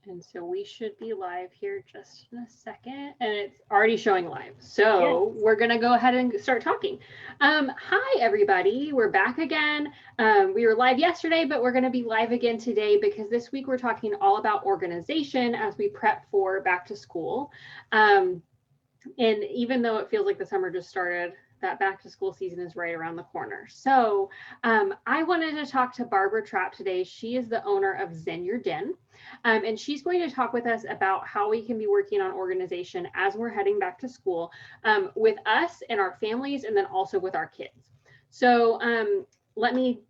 And so we should be live here just in a second. And it's already showing live. Yes. So we're going to go ahead and start talking. Hi, everybody. We're back again. We were live yesterday, but we're going to be live again today because this week we're talking all about organization as we prep for back to school. Um, and even though it feels like the summer just started, that back to school season is right around the corner. So I wanted to talk to Barbara Trapp today. She is the owner of Zen Your Den. And she's going to talk with us about how we can be working on organization as we're heading back to school with us and our families, and then also with our kids. So let me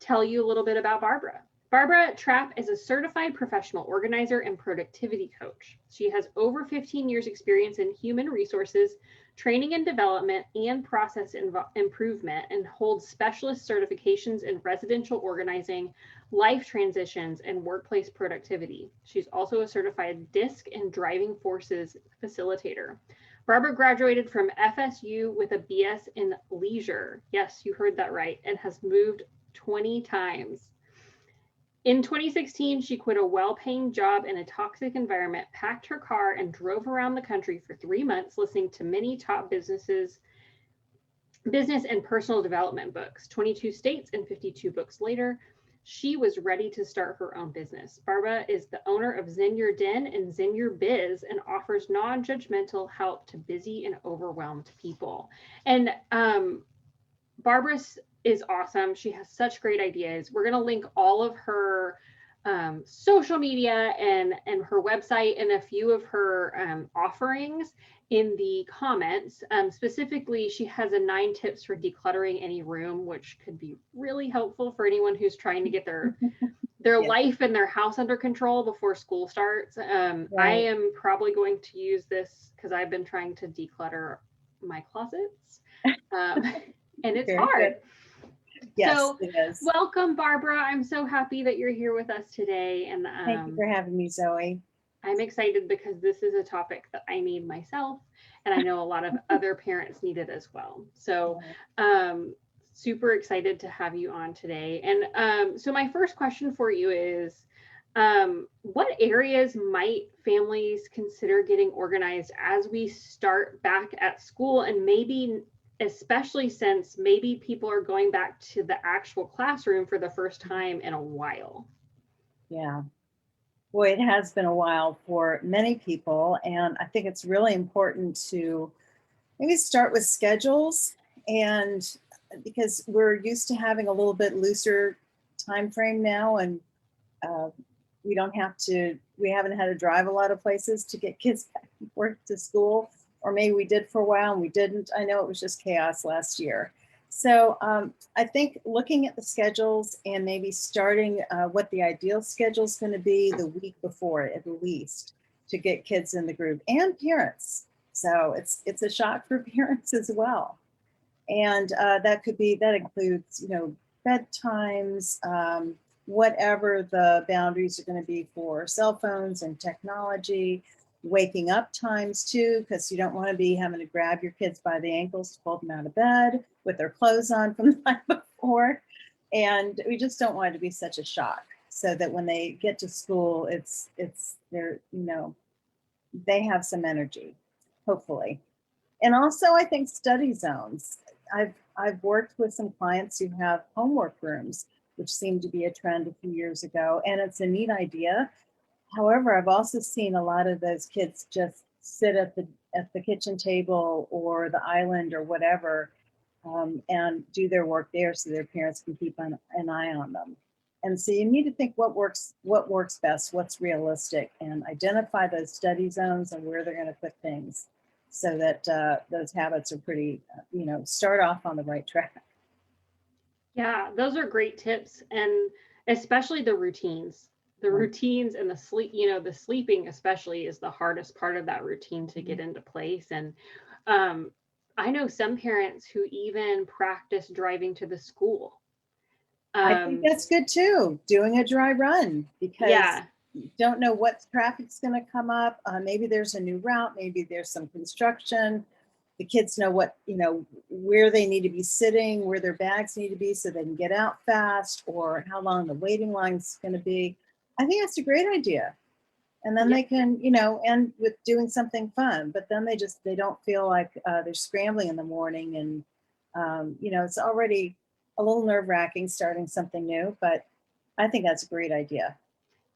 tell you a little bit about Barbara. Barbara Trapp is a certified professional organizer and productivity coach. She has over 15 years experience in human resources, training and development, and process improvement, and holds specialist certifications in residential organizing, life transitions, and workplace productivity. She's also a certified DISC and driving forces facilitator. Barbara graduated from FSU with a BS in leisure. Yes, you heard that right, and has moved 20 times. In 2016, she quit a well paying job in a toxic environment, packed her car, and drove around the country for 3 months, listening to many top business and personal development books. 22 states and 52 books later, she was ready to start her own business. Barbara is the owner of Zen Your Den and Zen Your Biz and offers non judgmental help to busy and overwhelmed people. And Barbara is awesome. She has such great ideas. We're going to link all of her social media and her website and a few of her offerings in the comments. Specifically, she has a 9 tips for decluttering any room, which could be really helpful for anyone who's trying to get their Yes. life and their house under control before school starts. I Right. am probably going to use this because I've been trying to declutter my closets. Um, and it's Very good. hard. Yes, So, it is. welcome, Barbara. I'm so happy that you're here with us today. And Thank you for having me, Zoe. I'm excited because this is a topic that I need myself. And I know a lot of other parents need it as well. So, Yeah. um, super excited to have you on today. And so, my first question for you is what areas might families consider getting organized as we start back at school, and maybe especially since maybe people are going back to the actual classroom for the first time in a while? Yeah. Boy, it has been a while for many people. And I think it's really important to maybe start with schedules, and because we're used to having a little bit looser time frame now, and uh, we haven't had to drive a lot of places to get kids back and forth to school, or maybe we did for a while and we didn't. I know it was just chaos last year. So I think looking at the schedules and maybe starting what the ideal schedule is going to be the week before at least, to get kids in the groove, and parents. So it's a shock for parents as well. And that includes, bedtimes, whatever the boundaries are going to be for cell phones and technology, waking up times too, because you don't want to be having to grab your kids by the ankles to pull them out of bed with their clothes on from the night before. And we just don't want it to be such a shock, so that when they get to school, it's they're, they have some energy, hopefully. And also, I think study zones. I've worked with some clients who have homework rooms, which seemed to be a trend a few years ago, and it's a neat idea. However, I've also seen a lot of those kids just sit at the kitchen table or the island or whatever, and do their work there, so their parents can keep an eye on them. And so you need to think what works best, what's realistic, and identify those study zones and where they're going to put things, so that those habits are pretty, start off on the right track. Yeah, those are great tips. And especially the routines. The Yeah. routines and the sleep, the sleeping especially is the hardest part of that routine to get into place. And um, I know some parents who even practice driving to the school. I think Um, that's good too, doing a dry run, because yeah, you don't know what traffic's going to come up. Maybe there's a new route, maybe there's some construction. The kids know where they need to be sitting, where their bags need to be, so they can get out fast, or how long the waiting line's going to be. I think that's a great idea. And then Yeah. they can, end with doing something fun, but then they don't feel like they're scrambling in the morning. And, it's already a little nerve wracking starting something new, but I think that's a great idea.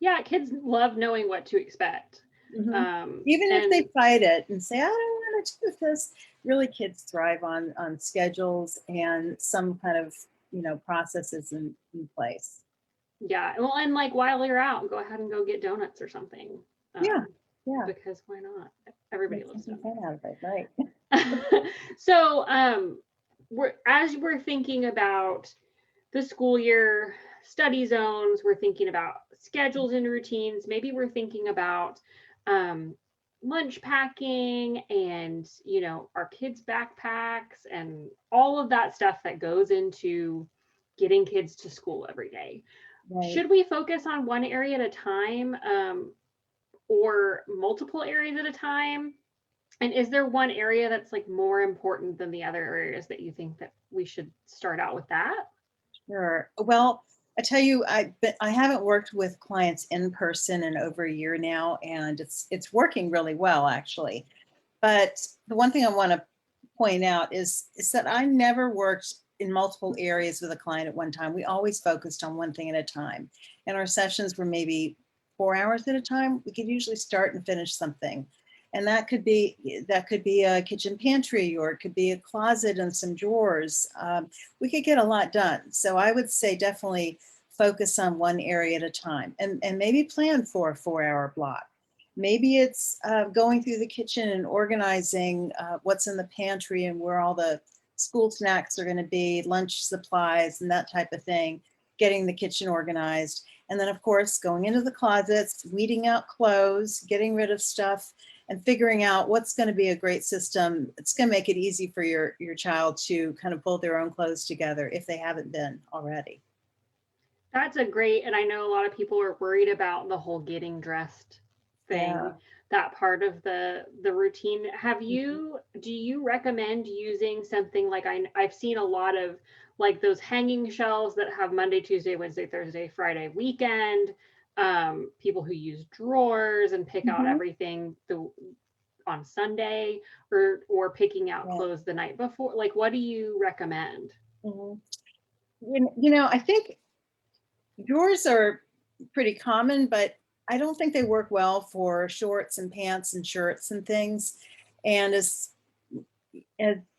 Yeah, kids love knowing what to expect. Hmm. Even if they And fight it and say, I don't want to do this, really kids thrive on schedules and some kind of, processes in place. yeah, well, and like while you're out, go ahead and go get donuts or something. Yeah. Um, Yeah. because why not? Everybody Make loves something donuts. fun out of it. Right. So, as we're thinking about the school year, study zones, we're thinking about schedules and routines. Maybe we're thinking about um, lunch packing and our kids' backpacks and all of that stuff that goes into getting kids to school every day. Right. Should we focus on one area at a time, or multiple areas at a time? And is there one area that's like more important than the other areas that you think that we should start out with that? Sure. Well, I tell you, I haven't worked with clients in person in over a year now, and it's working really well actually. But the one thing I want to point out is that I never worked in multiple areas with a client at one time. We always focused on one thing at a time, and our sessions were maybe 4 hours at a time. We could usually start and finish something, and that could be a kitchen pantry, or it could be a closet and some drawers. We could get a lot done. So I would say definitely focus on one area at a time, and maybe plan for a 4 hour block. Maybe it's going through the kitchen and organizing what's in the pantry and where all the school snacks are going to be, lunch supplies, and that type of thing, getting the kitchen organized. And then, of course, going into the closets, weeding out clothes, getting rid of stuff, and figuring out what's going to be a great system. It's going to make it easy for your child to kind of pull their own clothes together if they haven't been already. That's a great, and I know a lot of people are worried about the whole getting dressed Yeah. thing, that part of the routine. Mhm. Do you recommend using something like I've seen a lot of like those hanging shelves that have Monday, Tuesday, Wednesday, Thursday, Friday, weekend, people who use drawers and pick out Mhm. everything on Sunday, or picking out Yeah. clothes the night before. Like, what do you recommend? Mhm. I think drawers are pretty common, but I don't think they work well for shorts and pants and shirts and things. And as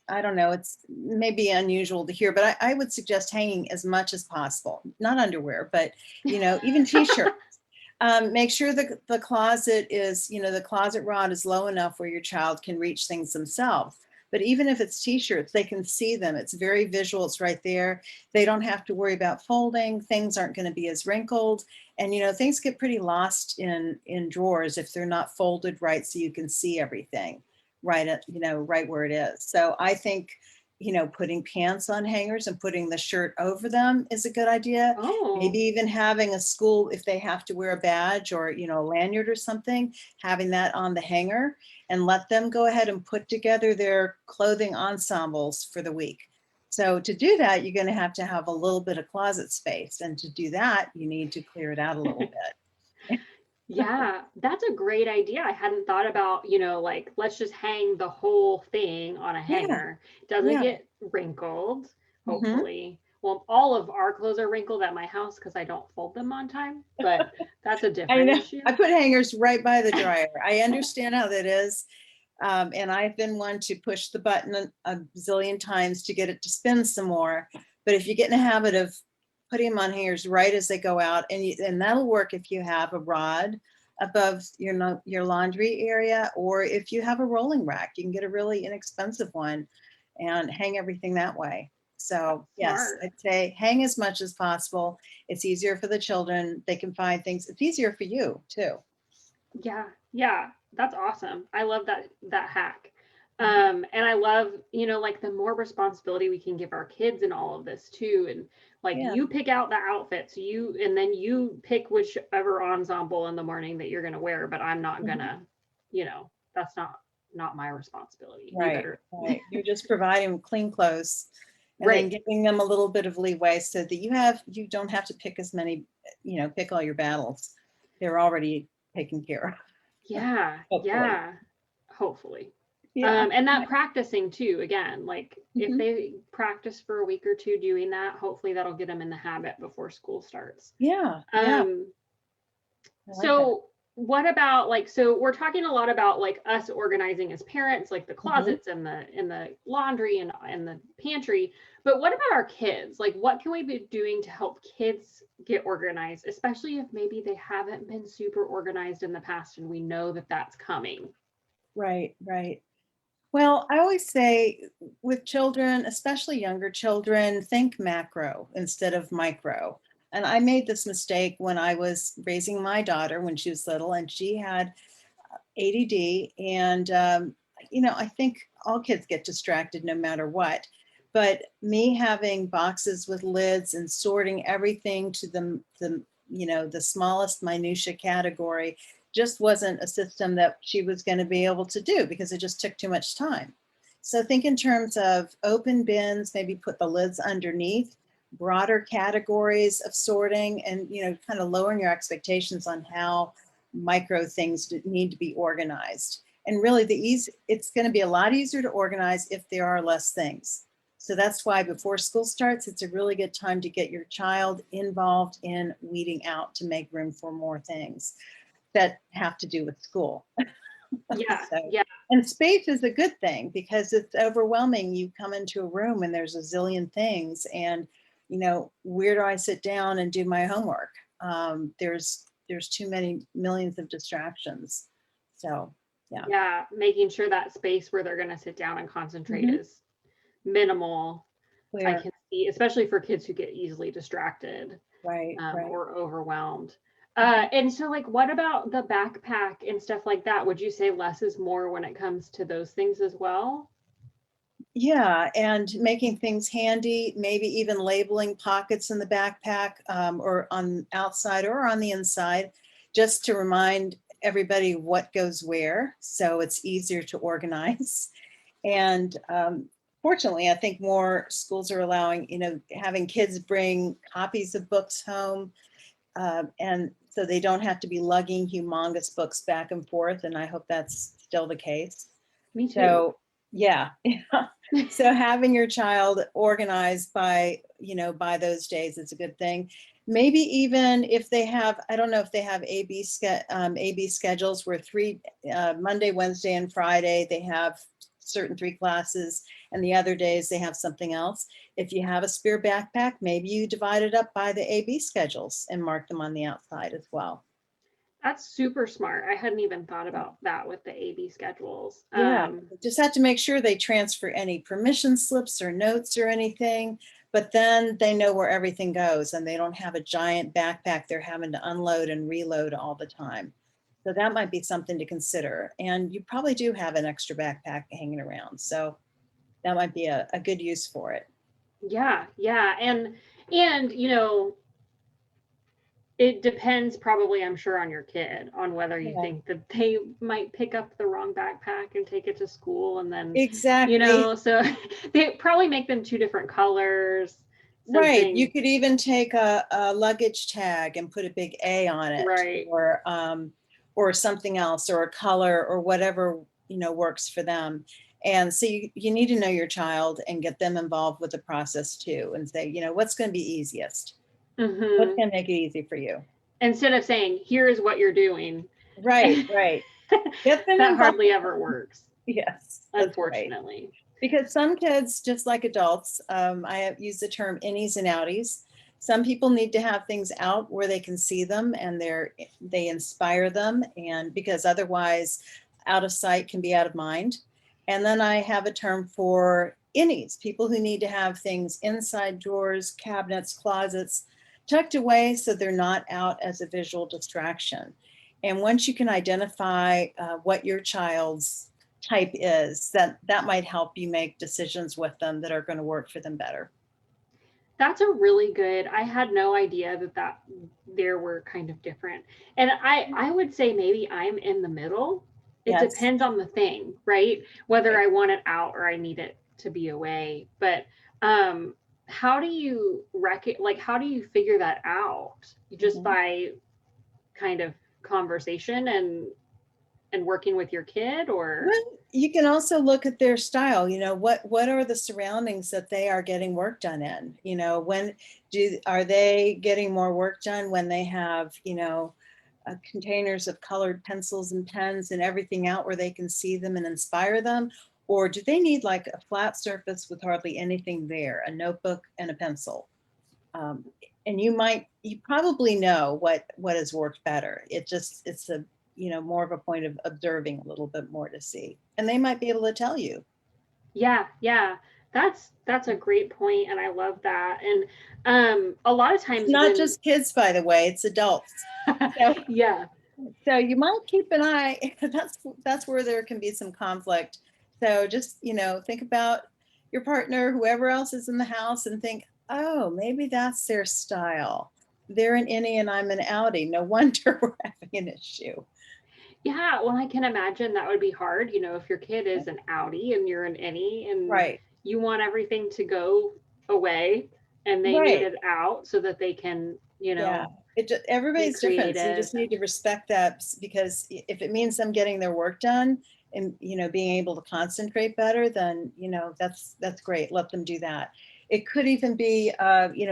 I don't know, it's maybe unusual to hear, but I would suggest hanging as much as possible, not underwear, but even t-shirts. Make sure the closet is, the closet rod is low enough where your child can reach things themselves. But even if it's t-shirts, they can see them. It's very visual. It's right there. They don't have to worry about folding. Things aren't going to be as wrinkled. And things get pretty lost in drawers if they're not folded right, so you can see everything right where it is. So I think putting pants on hangers and putting the shirt over them is a good idea. Maybe Oh, even having a school, if they have to wear a badge or a lanyard or something, having that on the hanger, and let them go ahead and put together their clothing ensembles for the week. So to do that, you're going to have a little bit of closet space, and to do that you need to clear it out a little bit. yeah, that's a great idea. I hadn't thought about, like let's just hang the whole thing on a Yeah. hanger. Doesn't Yeah. get wrinkled, Hmm. hopefully. Well, all of our clothes are wrinkled at my house because I don't fold them on time, but that's a I different know. I issue. put hangers right by the dryer. I understand how that is. And I've been one to push the button a zillion times to get it to spin some more. But if you get in the habit of putting them on hangers right as they go out, and that'll work if you have a rod above your laundry area, or if you have a rolling rack, you can get a really inexpensive one and hang everything that way. That's So yes, smart. I'd say hang as much as possible. It's easier for the children. They can find things. It's easier for you too. Yeah, yeah, that's awesome. I love that hack. Mhm. And I love, like the more responsibility we can give our kids in all of this too. And like Yeah. you pick out the outfits, and then you pick whichever ensemble in the morning that you're gonna wear, but I'm not Mhm. gonna, that's not my responsibility. You Right, better. right. You're just providing clean clothes and then Right. giving them a little bit of leeway so that you don't have to pick as many, pick all your battles. They're already taken care of. Yeah, Hopefully. yeah, hopefully. Yeah. And that practicing too, again, like if Mhm. they practice for a week or two doing that, hopefully that'll get them in the habit before school starts. Yeah. Yeah. Um, I like that. so what about like, so we're talking a lot about like us organizing as parents, like the Mhm. closets and the laundry and the pantry, but what about our kids? Like what can we be doing to help kids get organized, especially if maybe they haven't been super organized in the past and we know that that's coming? Right. Right. Well, I always say with children, especially younger children, think macro instead of micro. And I made this mistake when I was raising my daughter when she was little, and she had ADD. And, I think all kids get distracted no matter what. But me having boxes with lids and sorting everything to the smallest minutia category just wasn't a system that she was going to be able to do because it just took too much time. So think in terms of open bins, maybe put the lids underneath, broader categories of sorting, and kind of lowering your expectations on how micro things need to be organized. And really it's going to be a lot easier to organize if there are less things. So that's why before school starts, it's a really good time to get your child involved in weeding out to make room for more things that have to do with school. Yeah, So, yeah. and space is a good thing because it's overwhelming. You come into a room and there's a zillion things, and where do I sit down and do my homework? There's too many millions of distractions. So, yeah. Yeah, making sure that space where they're gonna sit down and concentrate Mhm. is minimal. I Clear. can see, especially for kids who get easily distracted, Right. Right. or overwhelmed. Mhm. And so, like, what about the backpack and stuff like that? Would you say less is more when it comes to those things as well? Yeah, and making things handy, maybe even labeling pockets in the backpack, or on outside or on the inside, just to remind everybody what goes where, so it's easier to organize. And fortunately, I think more schools are allowing, having kids bring copies of books home, and so they don't have to be lugging humongous books back and forth. And I hope that's still the case. Me too. So yeah, yeah. So having your child organized by those days is a good thing. Maybe even if they have, I don't know if they have AB schedules where Monday, Wednesday, and Friday they have certain three classes, and the other days they have something else. If you have a spare backpack, maybe you divide it up by the AB schedules and mark them on the outside as well. That's super smart. I hadn't even thought about that with the AB schedules. Yeah, just have to make sure they transfer any permission slips or notes or anything, but then they know where everything goes and they don't have a giant backpack they're having to unload and reload all the time. So that might be something to consider. And you probably do have an extra backpack hanging around. So that might be a good use for it. Yeah, yeah. And it depends probably, I'm sure, on your kid, on whether you Yeah, think that they might pick up the wrong backpack and take it to school and then, exactly. so they probably make them two different colors, Right. You something, could even take a luggage tag and put a big A on it, right. or something else, or a color, or whatever, works for them. And so you need to know your child and get them involved with the process too, and say, what's going to be easiest? What's Hmm. going to make it easy for you? Instead of saying, here's what you're doing, Right, right. Get them that involved. hardly ever works, Yes, that's right. unfortunately. Because some kids, just like adults, I have used the term innies and outies. Some people need to have things out where they can see them and they inspire them, and because otherwise, out of sight can be out of mind. And then I have a term for innies, people who need to have things inside drawers, cabinets, closets, tucked away so they're not out as a visual distraction. And once you can identify what your child's type is, that might help you make decisions with them that are going to work for them better. That's a really good. I had no idea that there were kind of different. And I would say maybe I'm in the middle. It Yes. depends on the thing, right? Whether Right. I want it out or I need it to be away. But um how do you how do you figure that out? Just Mhm. by kind of conversation and working with your kid, or? Well, you can also look at their style. What are the surroundings that they are getting work done in? When are they getting more work done when they have, containers of colored pencils and pens and everything out where they can see them and inspire them? Or do they need like a flat surface with hardly anything there, a notebook and a pencil? Um, and you probably know what has worked better. It's a, more of a point of observing a little bit more to see. And they might be able to tell you. Yeah, yeah. That's a great point, and I love that. And a lot of It's times not when just kids, by the way, it's adults. So, yeah. so you might keep an eye. That's where there can be some conflict. So just, think about your partner, whoever else is in the house, and think, oh, maybe that's their style. They're an innie and I'm an outie. No wonder we're having an issue. Yeah, well, I can imagine that would be hard, if your kid is an outie and you're an innie and Right. you want everything to go away and they need Right. it out so that they can, Yeah. be Everybody's different. So you creative. just need to respect that, because if it means them getting their work done and, being able to concentrate better, then, that's great. Let them do that. It could even be,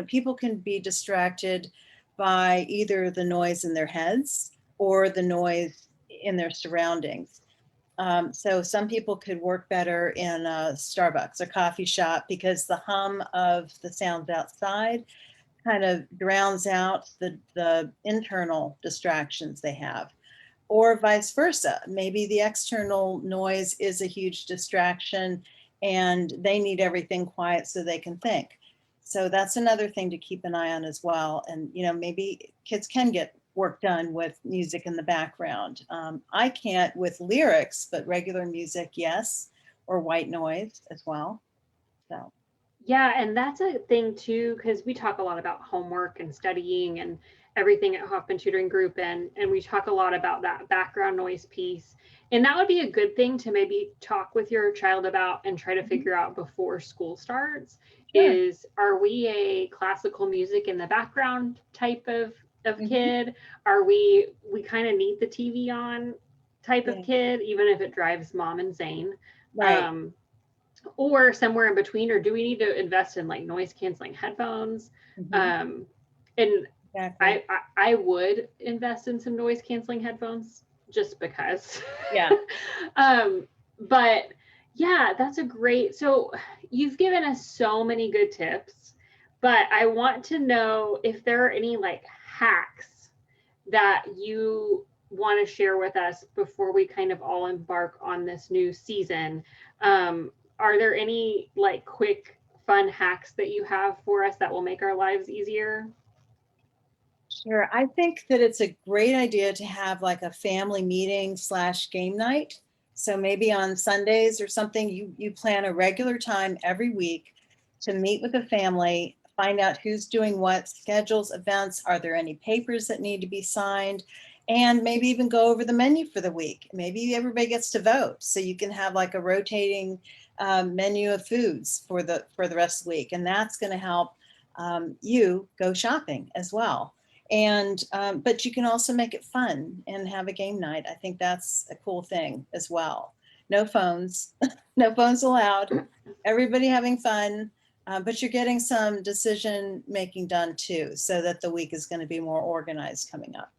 people can be distracted by either the noise in their heads or the noise in their surroundings. So some people could work better in a Starbucks or coffee shop because the hum of the sounds outside kind of drowns out the internal distractions they have, or vice versa. Maybe the external noise is a huge distraction and they need everything quiet so they can think. So that's another thing to keep an eye on as well. And, maybe kids can get work done with music in the background. I can't with lyrics, but regular music, yes, or white noise as well. So, Yeah, and that's a thing too, because we talk a lot about homework and studying and everything at Hoffman Tutoring Group, and we talk a lot about that background noise piece. And that would be a good thing to maybe talk with your child about and try to mhm, figure out before school starts sure. is, are we a classical music in the background type of Mhm, kid? Are we kind of need the TV on type of yeah, kid, even if it drives mom insane? right. Um, or somewhere in between, or do we need to invest in like noise canceling headphones? Mhm, um and exactly. I would invest in some noise canceling headphones just because. Yeah. um but yeah, that's a great, so you've given us so many good tips, but I want to know if there are any like hacks that you want to share with us before we kind of all embark on this new season. Um, are there any like quick, fun hacks that you have for us that will make our lives easier? Sure. I think that it's a great idea to have like a family meeting / game night. So maybe on Sundays or something, you plan a regular time every week to meet with the family, find out who's doing what, schedules, events, are there any papers that need to be signed, and maybe even go over the menu for the week. Maybe everybody gets to vote, so you can have like a rotating menu of foods for the rest of the week, and that's going to help you go shopping as well. And but you can also make it fun and have a game night. I think that's a cool thing as well. No phones, no phones allowed. Everybody having fun, but you're getting some decision making done too, so that the week is going to be more organized coming up.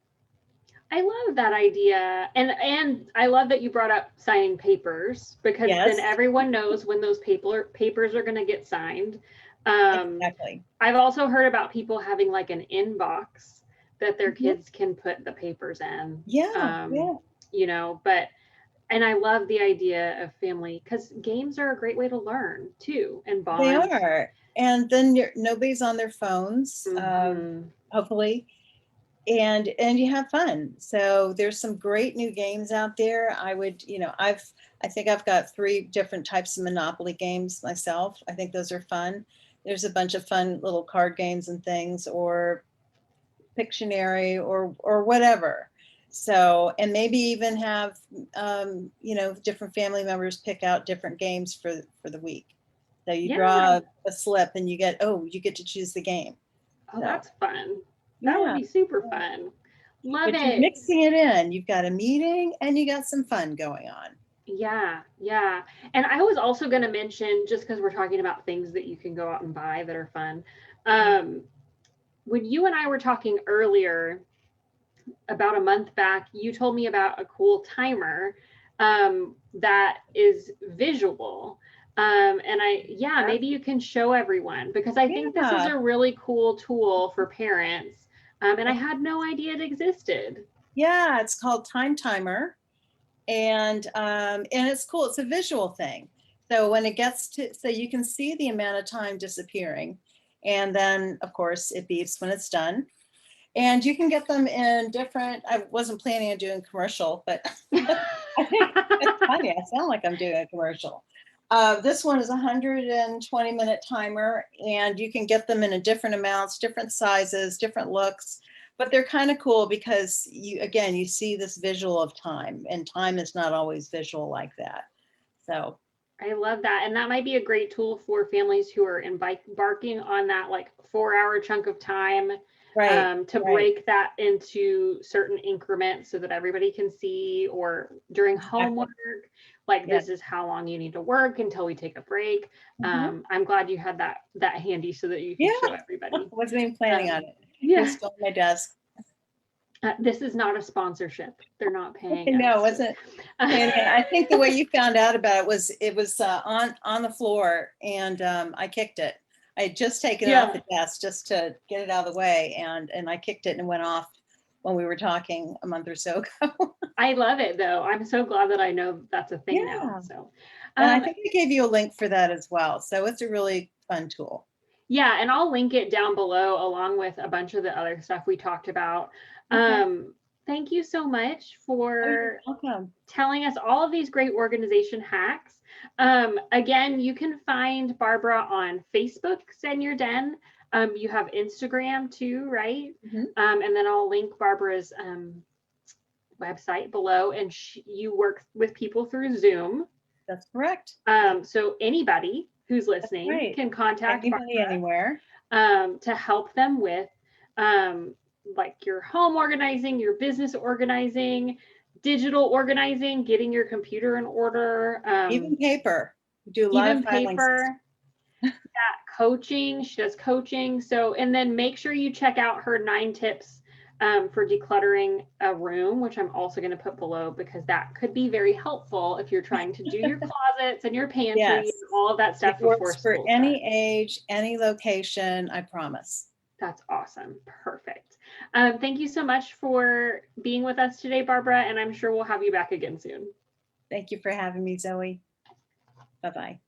I love that idea. And I love that you brought up signing papers, because then Yes, everyone knows when those papers are going to get signed. Um, exactly. I've also heard about people having like an inbox that their Mhm. kids can put the papers in. Yeah, Um, yeah, but and I love the idea of family, because games are a great way to learn too and they bond. are. And then nobody's on their phones, Hmm. hopefully, and you have fun. So there's some great new games out there. I would, I think I've got 3 different types of Monopoly games myself. I think those are fun. There's a bunch of fun little card games and things, or Pictionary, or whatever. So, and maybe even have different family members pick out different games for the week. So you Yeah. draw a slip and you get to choose the game. Oh, So that's fun. That would yeah. be super fun. Love But you're it. mixing it in. You've got a meeting and you got some fun going on. Yeah, yeah. And I was also going to mention, just because we're talking about things that you can go out and buy that are fun. When you and I were talking earlier, about a month back, you told me about a cool timer that is visual. And yeah, maybe you can show everyone, because I think this is Yeah. a really cool tool for parents. And I had no idea it existed. Yeah, it's called Time Timer. And it's cool. It's a visual thing. So when it gets to, so you can see the amount of time disappearing. And then, of course, it beeps when it's done. And you can get them in different, I wasn't planning on doing commercial, but I think it's funny. I sound like I'm doing a commercial. This one is a 120-minute timer, and you can get them in a different amounts, different sizes, different looks. But they're kind of cool because again, you see this visual of time, and time is not always visual like that. So I love that. And that might be a great tool for families who are embarking on that like 4-hour chunk of time, to break that into certain increments so that everybody can see, or during homework, like this is how long you need to work until we take a break. I'm glad you had that handy so that you can show everybody. Wasn't even planning on it. Yeah. It was still on my desk. This is not a sponsorship. They're not paying us. No, it wasn't. And I think the way you found out about it was on the floor, and I kicked it. I had just taken it off the desk just to get it out of the way, and I kicked it and it went off when we were talking a month or so ago. I love it though. I'm so glad that I know that's a thing now. So, and I think I gave you a link for that as well. So it's a really fun tool. Yeah, and I'll link it down below along with a bunch of the other stuff we talked about. Thank you so much for telling us all of these great organization hacks. Again, you can find Barbara on Facebook, Send Your Den. You have Instagram too, right? And then I'll link Barbara's website below, and you work with people through Zoom. That's correct. So anybody who's listening can contact anybody Barbara, anywhere to help them with like your home organizing, your business organizing, digital organizing, getting your computer in order, even paper. We do a lot of paper. Coaching. She does coaching. So, and then make sure you check out her 9 tips for decluttering a room, which I'm also going to put below, because that could be very helpful if you're trying to do your closets and your pantry and all of that stuff. It works for any age, any location, I promise. That's awesome. Perfect. Thank you so much for being with us today, Barbara, and I'm sure we'll have you back again soon. Thank you for having me, Zoe. Bye-bye.